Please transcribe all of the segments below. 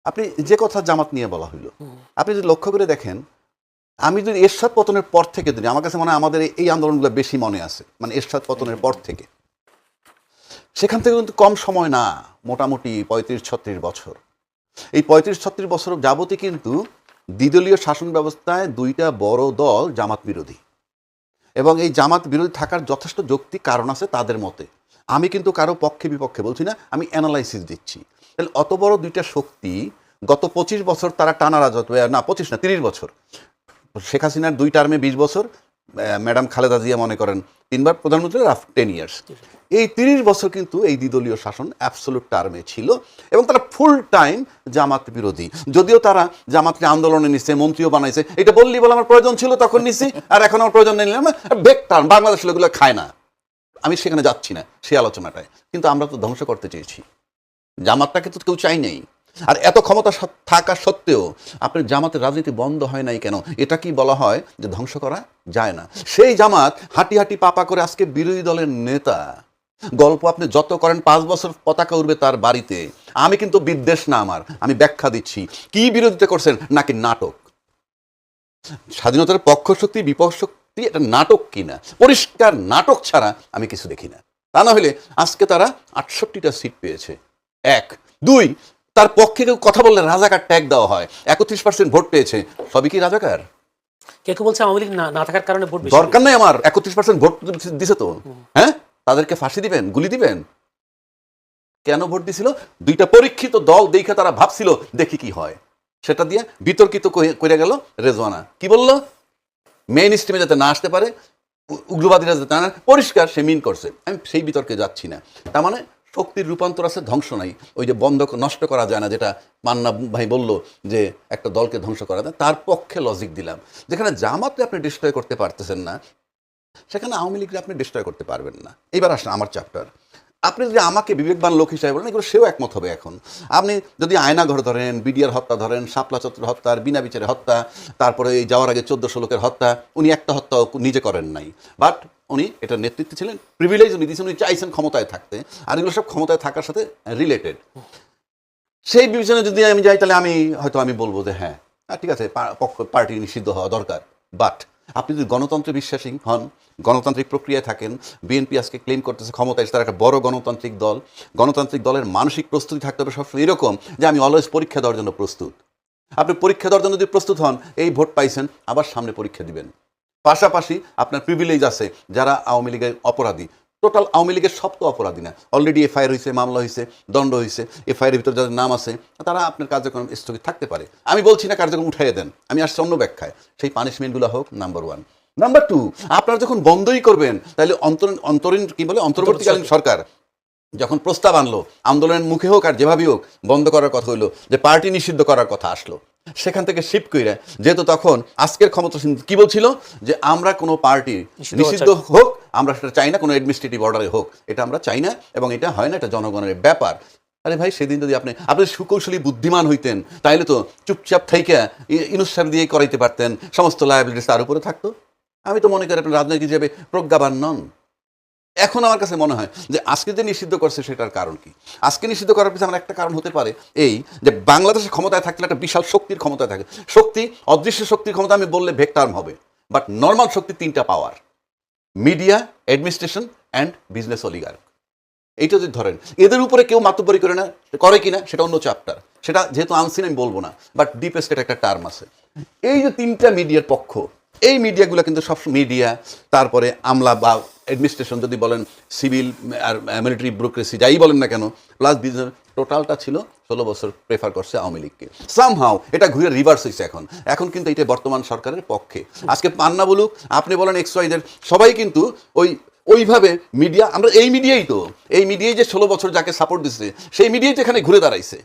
আপনি যে কথা জামাত নিয়ে বলা হইল, আপনি যদি লক্ষ্য করে দেখেন, আমি যদি এরশাদ পতনের পর থেকে দিই, আমার কাছে মনে হয় আমাদের এই আন্দোলনগুলো বেশি মনে আছে, মানে এরশাদ পতনের পর থেকে, সেখান থেকে কিন্তু কম সময় না, মোটামুটি 35-36 বছর। এই 35-36 বছর যাবতই কিন্তু দ্বিদলীয় শাসন ব্যবস্থায় দুইটা বড় দল জামাত বিরোধী, এবং এই জামাত বিরোধী থাকার যথেষ্ট যৌক্তিক কারণ আছে তাদের মতে। আমি কিন্তু কারো পক্ষে বিপক্ষে বলছি না, আমি অ্যানালাইসিস দিচ্ছি। তাহলে অত বড় দুইটা শক্তি গত 25 বছর তারা টানা রাজত্ব, না 25 না 30 বছর, শেখ হাসিনার 2 টার্মে 20 বছর, ম্যাডাম খালেদা জিয়া মনে করেন 3 বার প্রধানমন্ত্রী, 10 ইয়ার্স, এই 30 বছর কিন্তু এই দ্বিদলীয় শাসন অ্যাবসোলুট টার্মে ছিল, এবং তারা ফুল টাইম জামাত বিরোধী। যদিও তারা জামাতকে আন্দোলনে নিচ্ছে, মন্ত্রীও বানাইছে, এটা বললি বলে আমার প্রয়োজন ছিল তখন নিছি, আর এখন আমার প্রয়োজন নেই নিলাম, বেক টার্ম, বাংলাদেশ এগুলো খায় না, আমি সেখানে যাচ্ছি না সেই আলোচনাটায়। কিন্তু আমরা তো ধ্বংস করতে চেয়েছি, জামাতটাকে তো কেউ চাই নাই। আর এত ক্ষমতা থাকা সত্ত্বেও আপনার জামাতের রাজনীতি বন্ধ হয় নাই কেন? এটা কি বলা হয় যে ধ্বংস করা যায় না? সেই জামাত হাঁটি হাঁটি পাপা করে আজকে বিরোধী দলের নেতা। গল্প আপনি যত করেন, 5 বছর পতাকা উঠবে তার বাড়িতে। আমি কিন্তু বিদ্বেষ না আমার, আমি ব্যাখ্যা দিচ্ছি কি বিরোধিতা করছেন, নাকি নাটক? স্বাধীনতার পক্ষ শক্তি বিপক্ষ শক্তি, এটা নাটক কিনা, পরিষ্কার নাটক ছাড়া আমি কিছু দেখি না। তা না হলে আজকে তারা 68টা সিট পেয়েছে, 1 2, তার পক্ষে কেউ কথা বললে রাজাকার ট্যাগ দেওয়া হয়। 31% ভোট পেয়েছে, সবই কি রাজাকার? কেউ বলছে আওয়ামী লীগ না থাকার কারণে ভোট বেশি। দরকার নাই আমার, 31% ভোট দিছে তো, হ্যাঁ, তাদেরকে ফাঁসি দিবেন, গুলি দিবেন? কেন ভোট দিছিল? দুইটা পরীক্ষিত দল দেখে তারা ভাবছিল দেখি কি হয়, সেটা দিয়ে বিতর্কিত করে গেল। রেজওয়ানা কি বলল? মেইন স্ট্রিমে যাতে না আসতে পারে, উগ্রবাদীরা যাতে না, পরিষ্কার সে মিন করছে। আমি সেই বিতর্কে যাচ্ছি না। তার মানে শক্তির রূপান্তর আছে, ধ্বংস নাই। ওই যে বন্ধ নষ্ট করা যায় না, যেটা মান্না ভাই বলল যে একটা দলকে ধ্বংস করা যায়, তার পক্ষে লজিক দিলাম। যেখানে জামাতকে আপনি ডিস্ট্রয় করতে পারতেছেন না, সেখানে আওয়ামী লীগকে আপনি ডিস্ট্রয় করতে পারবেন না। এবার আসেন আমার চ্যাপ্টার। আপনি যদি আমাকে বিবেকবান লোক হিসাবে বলেন, এগুলো সেও একমত হবে। এখন আপনি যদি আয়নাঘর ধরেন, বিডিআর হত্যা ধরেন, শাপলা চত্বর হত্যা, বিনা বিচারে হত্যা, তারপরে এই যাওয়ার আগে 1400 লোকের হত্যা, উনি একটা হত্যা নিজে করেন নাই, বাট উনি এটা নেতৃত্বে ছিলেন, প্রিভিলেজ উনি দিয়েছেন, উনি চাইছেন ক্ষমতায় থাকতে, আর এগুলো সব ক্ষমতায় থাকার সাথে রিলেটেড। সেই বিবেচনা যদি আমি যাই, তাহলে আমি বলবো যে হ্যাঁ, ঠিক আছে, পার্টি নিষিদ্ধ হওয়া দরকার। বাট আপনি যদি গণতন্ত্রে বিশ্বাসী হন, গণতান্ত্রিক প্রক্রিয়ায় থাকেন, বিএনপি আজকে ক্লেম করতেছে ক্ষমতা এসে তারা একটা বড় গণতান্ত্রিক দল, গণতান্ত্রিক দলের মানসিক প্রস্তুতি থাকতে হবে সবসময় এরকম যে আমি অলওয়েজ পরীক্ষা দেওয়ার জন্য প্রস্তুত। আপনি পরীক্ষা দেওয়ার জন্য যদি প্রস্তুত হন, এই ভোট পাইছেন, আবার সামনে পরীক্ষা দিবেন। পাশাপাশি আপনার প্রিভিলেজ আছে, যারা আওয়ামী লীগের অপরাধী, টোটাল আওয়ামী লীগের সব তো অপরাধী না, অলরেডি এফআইআর হয়েছে, মামলা হয়েছে, দণ্ড হয়েছে, এফআইআর ভিতরে যাদের নাম আছে তারা আপনার কার্যক্রম স্থগিত থাকতে পারে। আমি বলছি না কার্যক্রম উঠাইয়ে দেন, আমি আসছি অন্য ব্যাখ্যায়। সেই পানিশমেন্টগুলো হোক, নাম্বার 1। নাম্বার 2, আপনারা যখন বন্ধই করবেন, তাহলে অন্তর্বর্তীকালীন সরকার যখন প্রস্তাব আনলো, আন্দোলনের মুখে হোক আর যেভাবেই হোক, বন্ধ করার কথা হইলো, যে পার্টি নিষিদ্ধ করার কথা আসলো, সেখান থেকে শিফট কইরা, যেহেতু তখন আজকের ক্ষমতা কি বলছিল যে আমরা কোনো পার্টি নিষিদ্ধ হোক, আমরা সেটা চাই না, কোনো অ্যাডমিনিস্ট্রেটিভ অর্ডারে হোক, এটা আমরা চাই না, এবং এটা হয় না, এটা জনগণের ব্যাপার। আরে ভাই, সেদিন যদি আপনি সুকৌশলী বুদ্ধিমান হইতেন, তাইলে তো চুপচাপ থাইকা ইনুসার দিয়ে করাইতে পারতেন, সমস্ত লায়াবিলিটিস তার উপরে থাকতো। আমি তো মনে করি আপনি রাজনৈতিক হিসেবে প্রজ্ঞাবান নন। এখন আমার কাছে মনে হয় যে আজকে যে নিষিদ্ধ করছে সেটার কারণ কি? আজকে নিষিদ্ধ করার পিছনে আমার একটা কারণ হতে পারে এই যে বাংলাদেশের ক্ষমতায় থাকলে একটা বিশাল শক্তির ক্ষমতায় থাকে, শক্তি, অদৃশ্য শক্তির ক্ষমতা আমি বললে ভেক টার্ম হবে, বাট নর্মাল শক্তি 3টা power: media, administration and business oligarch. এইটা যদি ধরেন, এদের উপরে কেউ মাতব্বরি করে কিনা সেটা অন্য চ্যাপ্টার, সেটা যেহেতু আনসিন আমি বলবো না, বাট ডিপ স্টেট একটা টার্ম আছে। এই যে 3টা মিডিয়ার পক্ষ, এই মিডিয়াগুলো কিন্তু সব মিডিয়া, তারপরে আমলা বা অ্যাডমিনিস্ট্রেশন যদি বলেন, সিভিল আর মিলিটারি ব্যুরোক্রেসি যাই বলেন না কেন, প্লাস বিজনেস, টোটালটা ছিল 16 বছর প্রেফার করছে আওয়ামী লীগকে। সামহাও এটা ঘুরে রিভার্স হয়েছে এখন কিন্তু এটা বর্তমান সরকারের পক্ষে। আজকে পান্না বলুক, আপনি বলেন XYZ, সবাই কিন্তু ওইভাবে মিডিয়া, আমরা এই মিডিয়াই যে 16 বছর যাকে সাপোর্ট দিচ্ছে, সেই মিডিয়াই তো এখানে ঘুরে দাঁড়াইছে।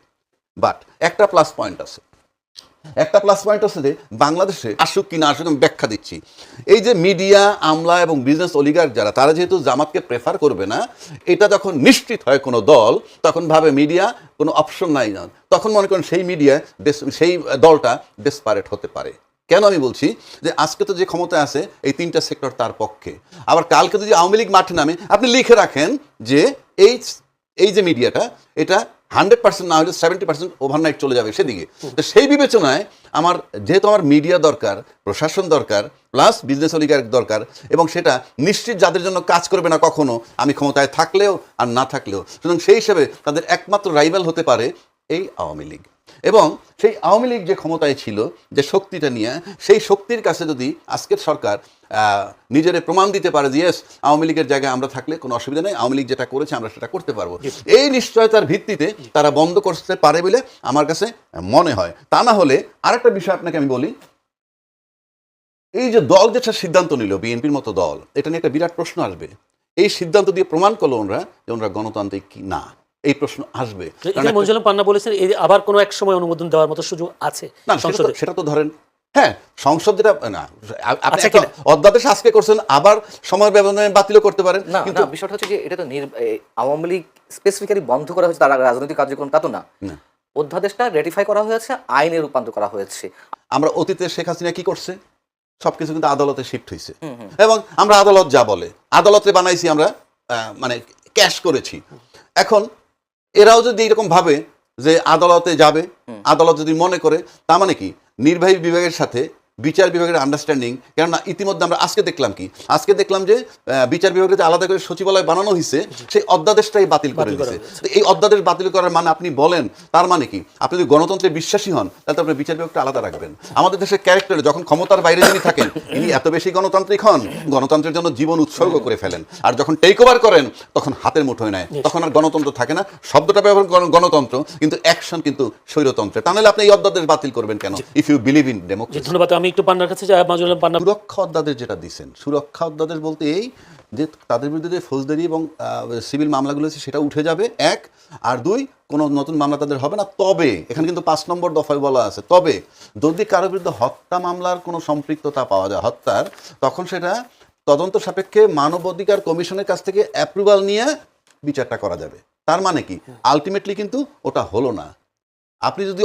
বাট একটা প্লাস পয়েন্ট আছে যে বাংলাদেশে আসুক কি না আসুক, আমি ব্যাখ্যা দিচ্ছি। এই যে মিডিয়া, আমলা এবং বিজনেস অলিগার্ক যারা, তারা যেহেতু জামাতকে প্রেফার করবে না, এটা যখন নিশ্চিত হয় কোনো দল, তখন ভাবে মিডিয়া কোনো অপশন নাই না, তখন মনে করেন সেই দলটা ডেসপারেট হতে পারে। কেন আমি বলছি যে আজকে তো যে ক্ষমতায় আছে, এই 3টা সেক্টর তার পক্ষে। আবার কালকে যদি আওয়ামী লীগ মাঠে নামে, আপনি লিখে রাখেন যে এই যে মিডিয়াটা, এটা 100% না হলে 70% ওভারনাইট চলে যাবে সেদিকে। তো সেই বিবেচনায় আমার যেহেতু আমার মিডিয়া দরকার, প্রশাসন দরকার, প্লাস বিজনেস অলিগার দরকার, এবং সেটা নিশ্চিত যাদের জন্য কাজ করবে না কখনো, আমি ক্ষমতায় থাকলেও আর না থাকলেও, সুতরাং সেই হিসেবে তাদের একমাত্র রাইভাল হতে পারে এই আওয়ামী লীগ। এবং সেই আওয়ামী লীগ যে ক্ষমতায় ছিল, যে শক্তিটা নিয়ে, সেই শক্তির কাছে যদি আজকের সরকার নিজের প্রমাণ দিতে পারে যে ইয়েস আওয়ামী লীগের জায়গায় আমরা থাকলে কোনো অসুবিধা নেই, আওয়ামী লীগ যেটা করেছে আমরা সেটা করতে পারবো, এই নিশ্চয়তার ভিত্তিতে তারা বন্ধ করতে পারে বলে আমার কাছে মনে হয়। তা না হলে আরেকটা বিষয় আপনাকে আমি বলি, এই যে দল যেটা সিদ্ধান্ত নিল, বিএনপির মতো দল, এটা নিয়ে একটা বিরাট প্রশ্ন আসবে। এই সিদ্ধান্ত দিয়ে প্রমাণ করলো ওনারা যে ওনারা গণতান্ত্রিক কি না, এই প্রশ্ন আসবে। মঞ্জুল আলম পান্না বলেছেন আবার কোনো এক সময় অনুমোদন দেওয়ার মতো সুযোগ আছে না, সেটা তো ধরেন, হ্যাঁ, সংসদ যেটা না, আপনি অধ্যাদেশ আজকে করছেন, আবার সময় ব্যবধানে বাতিলও করতে পারেন। না, কিন্তু বিষয়টা হচ্ছে যে এটা তো আওয়ামী লীগ স্পেসিফিক্যালি বন্ধ করা হয়েছে তার রাজনৈতিক কার্যক্রম, তা তো না। অধ্যাদেশটা রেটিফাই করা হয়েছে, আইনে রূপান্তর করা হয়েছে। আমরা অতীতে শেখ হাসিনা কি করছে, সবকিছু কিন্তু আদালতে শিফট হয়েছে, এবং আমরা আদালত যা বলে আদালতে বানাইছি, আমরা মানে ক্যাশ করেছি। এখন এরাও যদি এরকম ভাবে যে আদালতে যাবে, আদালত যদি মনে করে, তার মানে কি নির্বাহী বিভাগের সাথে বিচার বিভাগের আন্ডারস্ট্যান্ডিং, কেননা ইতিমধ্যে আমরা আজকে দেখলাম যে বিচার বিভাগের যে আলাদা করে সচিবালয় বানানো হয়েছে, সেই অধ্যাদেশটাই বাতিল করে দিয়েছে। এই অধ্যাদেশ বাতিল করার মানে আপনি বলেন, তার মানে কি আপনি যদি গণতন্ত্রে বিশ্বাসী হন, তাহলে তো আপনি বিচার বিভাগটা আলাদা রাখবেন। আমাদের দেশের ক্যারেক্টারে যখন ক্ষমতার বাইরে যিনি থাকেন, ইনি এত বেশি গণতান্ত্রিক হন, গণতন্ত্রের জন্য জীবন উৎসর্গ করে ফেলেন, আর যখন টেক ওভার করেন তখন হাতের মুঠোয় নেয়, তখন আর গণতন্ত্র থাকে না। শব্দটা ব্যবহার করেন গণতন্ত্র, কিন্তু অ্যাকশন কিন্তু স্বৈরতন্ত্রের। তাহলে আপনি এই অধ্যাদেশ বাতিল করবেন কেন, if you believe in democracy? ধন্যবাদ। আমি একটু পান্নার কাছে যাই। মঞ্জুল আলম পান্না, সুরক্ষা অধ্যাদেশ যেটা দিচ্ছেন, সুরক্ষা অধ্যাদেশ বলতে এই যে তাদের বিরুদ্ধে যে ফৌজদারি এবং সিভিল মামলাগুলো আছে সেটা উঠে যাবে, এক। আর দুই, কোনো নতুন মামলা তাদের হবে না। তবে এখানে কিন্তু 5 নম্বর দফায় বলা আছে, তবে যদি কারো বিরুদ্ধে হত্যা মামলার কোনো সম্পৃক্ততা পাওয়া যায়, হত্যার, তখন সেটা তদন্ত সাপেক্ষে মানবাধিকার কমিশনের কাছ থেকে অ্যাপ্রুভাল নিয়ে বিচারটা করা যাবে। তার মানে কি আলটিমেটলি কিন্তু ওটা হলো না। আপনি যদি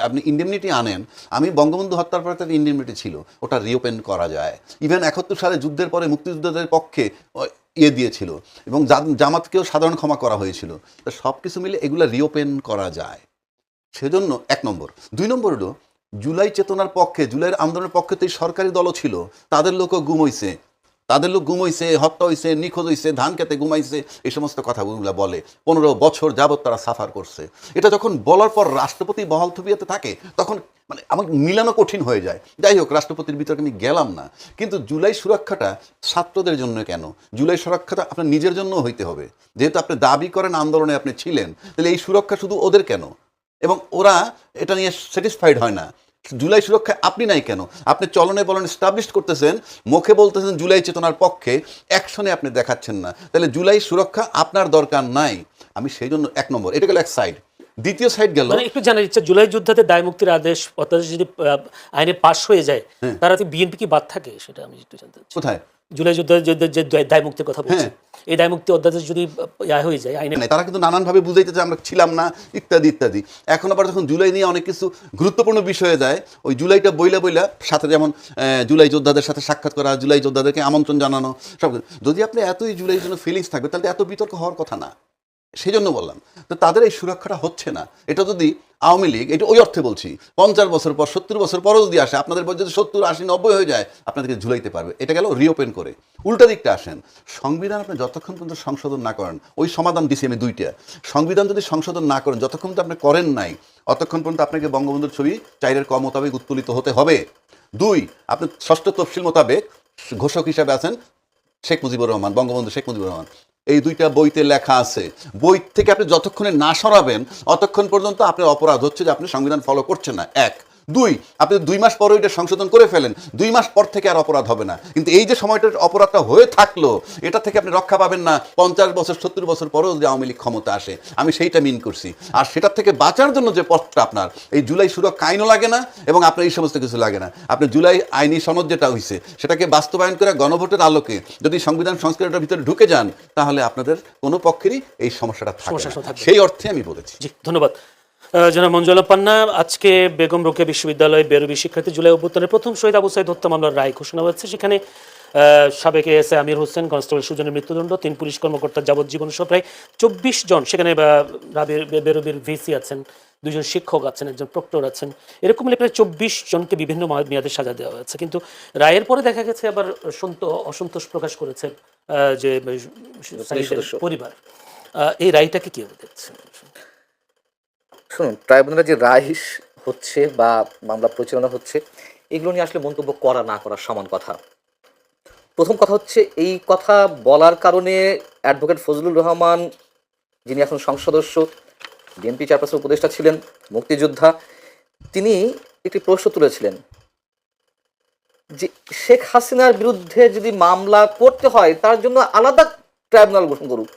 আপনি ইন্ডেমনিটি আনেন, আমি বঙ্গবন্ধু হত্যার পরে তার ইন্ডেমনিটি ছিল, ওটা রিওপেন করা যায়। ইভেন 71 সালে যুদ্ধের পরে মুক্তিযোদ্ধাদের পক্ষে দিয়েছিল, এবং জামাতকেও সাধারণ ক্ষমা করা হয়েছিল। তো সব কিছু মিলে এগুলো রিওপেন করা যায়। সেজন্য 1 নম্বর। 2 নম্বর হলো জুলাই চেতনার পক্ষে, জুলাইয়ের আন্দোলনের পক্ষে তো এই সরকারি দলও ছিল, তাদের লোকও ঘুমাইছে, হত্যা হয়েছে, নিখোঁজ হয়েছে, ধান খেতে ঘুমাইছে, এই সমস্ত কথাগুলো বলে। 15 বছর যাবৎ তারা সাফার করছে। এটা যখন বলার পর রাষ্ট্রপতি বহাল তবিয়তে থাকে, তখন মানে আমাকে মিলানো কঠিন হয়ে যায়। যাই হোক, রাষ্ট্রপতির বিতর্কে আমি গেলাম না, কিন্তু জুলাই সুরক্ষাটা ছাত্রদের জন্য কেন? জুলাই সুরক্ষাটা আপনার নিজের জন্য হইতে হবে। যেহেতু আপনি দাবি করেন আন্দোলনে আপনি ছিলেন, তাহলে এই সুরক্ষা শুধু ওদের কেন? এবং ওরা এটা নিয়ে স্যাটিসফাইড হয় না। জুলাই সুরক্ষায় আপনি নাই কেন? আপনি চলনে বলনে এস্টাবলিশ করতেছেন, মুখে বলতেছেন জুলাই চেতনার পক্ষে, অ্যাকশনে আপনি দেখাচ্ছেন না। তাহলে জুলাই সুরক্ষা আপনার দরকার নাই। আমি সেই জন্য 1 নম্বর, এটা গেল এক সাইড। দ্বিতীয় সাইড গেল, মানে একটু জানার ইচ্ছা, জুলাই যুদ্ধে দায় মুক্তির অধ্যাদেশ যদি আইনে পাশ হয়ে যায়, তারা বিএনপি কি বাদ থাকে, সেটা আমি একটু জানতে চাচ্ছি। কোথায় জুলাই যুদ্ধের যে দায় মুক্তির কথা বলছি, এই দায় মুক্তি অধ্যাদেশ যদি হয়ে যায় আইনে, তারা কিন্তু নানানভাবে বুঝাইতেছে আমরা ছিলাম না, ইত্যাদি ইত্যাদি। এখন আবার যখন জুলাই নিয়ে অনেক কিছু গুরুত্বপূর্ণ বিষয়ে যায়, ওই জুলাইটা বইলা সাথে, যেমন জুলাই যোদ্ধাদের সাথে সাক্ষাৎ করা, জুলাই যোদ্ধাদেরকে আমন্ত্রণ জানানো, সব। যদি আপনি এতই জুলাইয়ের জন্য ফিলিংস থাকবে, তাহলে এত বিতর্ক হওয়ার কথা না। সেই জন্য বললাম, তো তাদের এই সুরক্ষাটা হচ্ছে না। এটা যদি আওয়ামী লীগ, এটা ওই অর্থে বলছি, 50 বছর পর, 70 বছর পরও যদি আসে, আপনাদের বয়স যদি 70, 80, 90 হয়ে যায়, আপনাদেরকে ঝুলাইতে পারবে। এটা গেল রিওপেন করে। উল্টা দিকটা আসেন, সংবিধান আপনি যতক্ষণ পর্যন্ত সংশোধন না করেন, ওই সমাধান দিছি আমি 2টা। সংবিধান যদি সংশোধন না করেন, যতক্ষণ তো আপনি করেন নাই, অতক্ষণ পর্যন্ত আপনাকে বঙ্গবন্ধুর ছবি 4-এর ক মোতাবেক উত্তোলিত হতে হবে। 2, আপনি 6ষ্ঠ তফসিল মোতাবেক ঘোষক হিসাবে আছেন শেখ মুজিবুর রহমান, বঙ্গবন্ধু শেখ মুজিবুর রহমান। এই 2টা বইতে লেখা আছে। বই থেকে আপনি যতক্ষণে না সরাবেন, অতক্ষণ পর্যন্ত আপনার অপরাধ হচ্ছে যে আপনি সংবিধান ফলো করছেন না। 1, 2, আপনি 2 মাস পরে এটা সংশোধন করে ফেলেন, 2 মাস পর থেকে আর অপরাধ হবে না। কিন্তু এই যে সময়টার অপরাধটা হয়ে থাকলো, এটা থেকে আপনি রক্ষা পাবেন না 50 বছর 70 বছর পরেও যদি আওয়ামী লীগ ক্ষমতা আসে। আমি সেইটা মিন করছি। আর সেটার থেকে বাঁচার জন্য যে পথটা, আপনার এই জুলাই সুরক্ষা আইনও লাগে না, এবং আপনার এই সমস্ত কিছু লাগে না। আপনি জুলাই আইনি সনদ যেটা হয়েছে, সেটাকে বাস্তবায়ন করে গণভোটের আলোকে যদি সংবিধান সংস্কারের ভিতরে ঢুকে যান, তাহলে আপনাদের কোনো পক্ষেরই এই সমস্যাটা থাকবে না। সেই অর্থে আমি বলেছি। জি, ধন্যবাদ। জনাব মঞ্জুল আলম পান্না, আজকে বেগম রোকেয়া বিশ্ববিদ্যালয় বেরোবি শিক্ষার্থী জুলাই অভ্যুত্থানের প্রথম শহীদ আবু সাঈদ হত্যা মামলার রায় ঘোষণা হয়েছে। সেখানে সাবেক এএসএ আমির হোসেন, কনস্টেবল সুজনের মৃত্যুদণ্ড, 3 পুলিশ কর্মকর্তার যাবজ্জীবন সহ প্রায় 24 জন, সেখানে বেরোবির ভিসি আছেন, 2 জন শিক্ষক আছেন, একজন প্রক্টর আছেন, এরকম মিলে প্রায় 24 জনকে বিভিন্ন মেয়াদে সাজা দেওয়া হয়েছে। কিন্তু রায়ের পরে দেখা গেছে আবার অসন্তোষ প্রকাশ করেছে যে সাঈদের পরিবার। এই রায়টাকে কিভাবে দেখছেন? শুনুন, ট্রাইব্যুনালে যে রায় হচ্ছে বা মামলা পরিচালনা হচ্ছে, এগুলো নিয়ে আসলে মন্তব্য করা না করার সমান কথা। প্রথম কথা হচ্ছে, এই কথা বলার কারণে অ্যাডভোকেট ফজলুর রহমান, যিনি এখন সংসদ সদস্য, বিএনপি চেয়ারপারসন উপদেষ্টা ছিলেন, মুক্তিযোদ্ধা, তিনি একটি প্রশ্ন তুলেছিলেন যে শেখ হাসিনার বিরুদ্ধে যদি মামলা করতে হয় তার জন্য আলাদা ট্রাইব্যুনাল গঠন করুক।